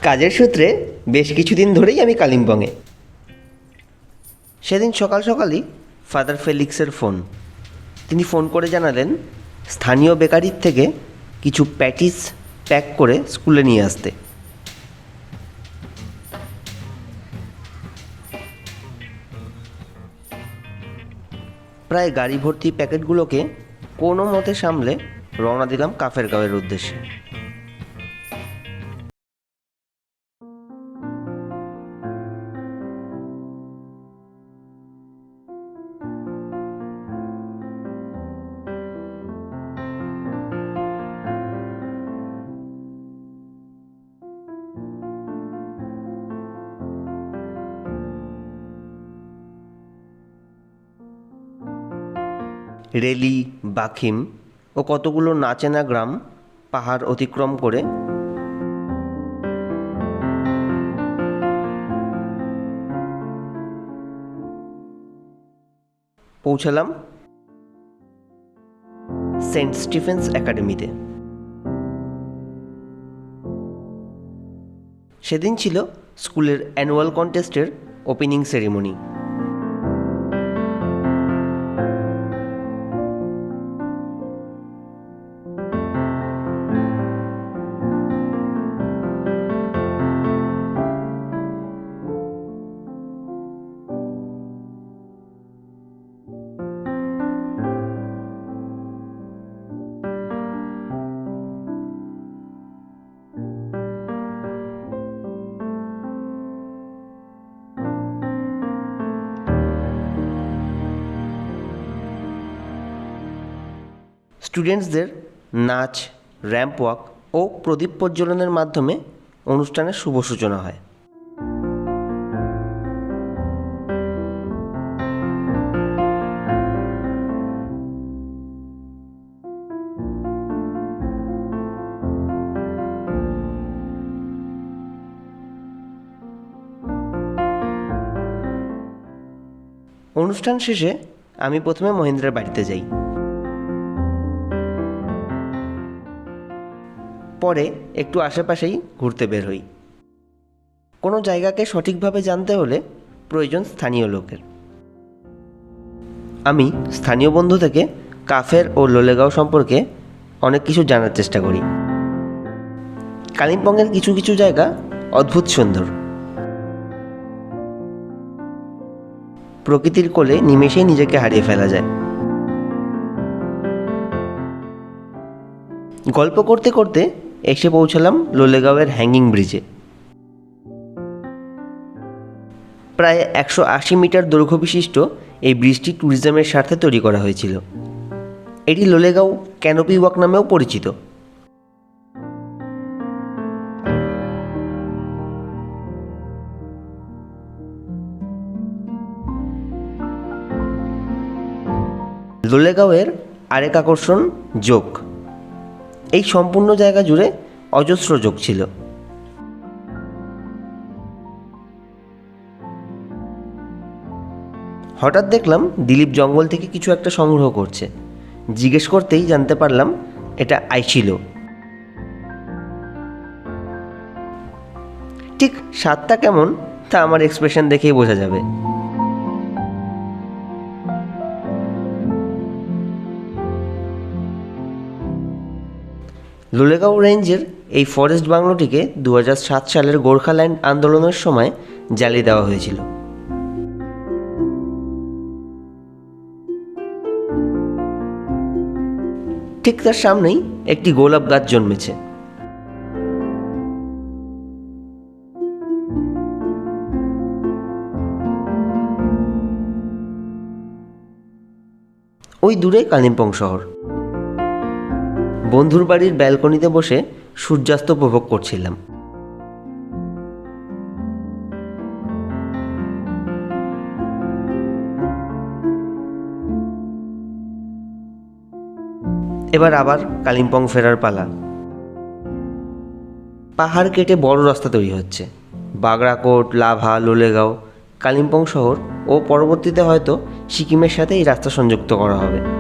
কাজের সূত্রে বেশ কিছুদিন ধরেই আমি কালিম্পংয়ে। সেদিন সকাল সকালই ফাদার ফেলিক্সের ফোন। তিনি ফোন করে জানালেন স্থানীয় বেকারির থেকে কিছু প্যাটিস প্যাক করে স্কুলে নিয়ে আসতে। প্রায় গাড়ি ভর্তি প্যাকেটগুলোকে কোনো মতে সামলে রওনা দিলাম কাফের গাঁওয়ের উদ্দেশ্যে। রেলি, বাখিম ও কতগুলো নাচেনা গ্রাম পাহাড় অতিক্রম করে পৌঁছালাম সেন্ট স্টিফেন্স একাডেমিতে। সেদিন ছিল স্কুলের অ্যানুয়াল কন্টেস্টের ওপেনিং সেরিমনি। স্টুডেন্টসদের নাচ, র্যাম্প ওয়াক ও প্রদীপ প্রজ্বলনের মাধ্যমে অনুষ্ঠানের শুভ সূচনা হয়। অনুষ্ঠান শেষে আমি প্রথমে মহেন্দ্রের বাড়িতে যাই। পরে একটু আশেপাশেই ঘুরতে বের হই। কোনো জায়গাকে সঠিকভাবে জানতে হলে প্রয়োজন স্থানীয় লোকের। আমি স্থানীয় বন্ধু থেকে কাফের ও লোলেগাঁও সম্পর্কে অনেক কিছু জানার চেষ্টা করি। কালিম্পংয়ের কিছু কিছু জায়গা অদ্ভুত সুন্দর। প্রকৃতির কোলে নিমেষেই নিজেকে হারিয়ে ফেলা যায়। গল্প করতে করতে এসে পৌঁছালাম লোলেগাঁওয়ের হ্যাঙ্গিং ব্রিজে। প্রায় 180 মিটার দৈর্ঘ্য বিশিষ্ট এই ব্রিজটি ট্যুরিজমের স্বার্থে তৈরি করা হয়েছিল। এটি লোলেগাঁও ক্যানোপি ওয়াক নামেও পরিচিত। লোলেগাঁওয়ের আরেক আকর্ষণ যোগ। এই সম্পূর্ণ জায়গা জুড়ে অজস্র যোগ ছিল। হঠাৎ দেখলাম দিলীপ জঙ্গল থেকে কিছু একটা সংগ্রহ করছে। জিজ্ঞেস করতেই জানতে পারলাম এটা আইচিলো। ঠিক স্বাদটা কেমন তা আমার এক্সপ্রেশন দেখেই বোঝা যাবে। লোলেগাঁও রেঞ্জের এই ফরেস্ট বাংলোটিকে 2007 সালের গোর্খাল্যান্ড আন্দোলনের সময় জ্বালিয়ে দেওয়া হয়েছিল। ঠিক তার সামনেই একটি গোলাপ গাছ জন্মেছে। ওই দূরে কালিম্পং শহর। বন্ধুর বাড়ির ব্যালকনিতে বসে সূর্যাস্ত উপভোগ করছিলাম। এবার আবার কালিম্পং ফেরার পালা। পাহাড় কেটে বড় রাস্তা তৈরি হচ্ছে। বাগরাকোট, লাভা, লোলেগাঁও, কালিম্পং শহর ও পরবর্তীতে হয়তো সিকিমের সাথে এই রাস্তা সংযুক্ত করা হবে।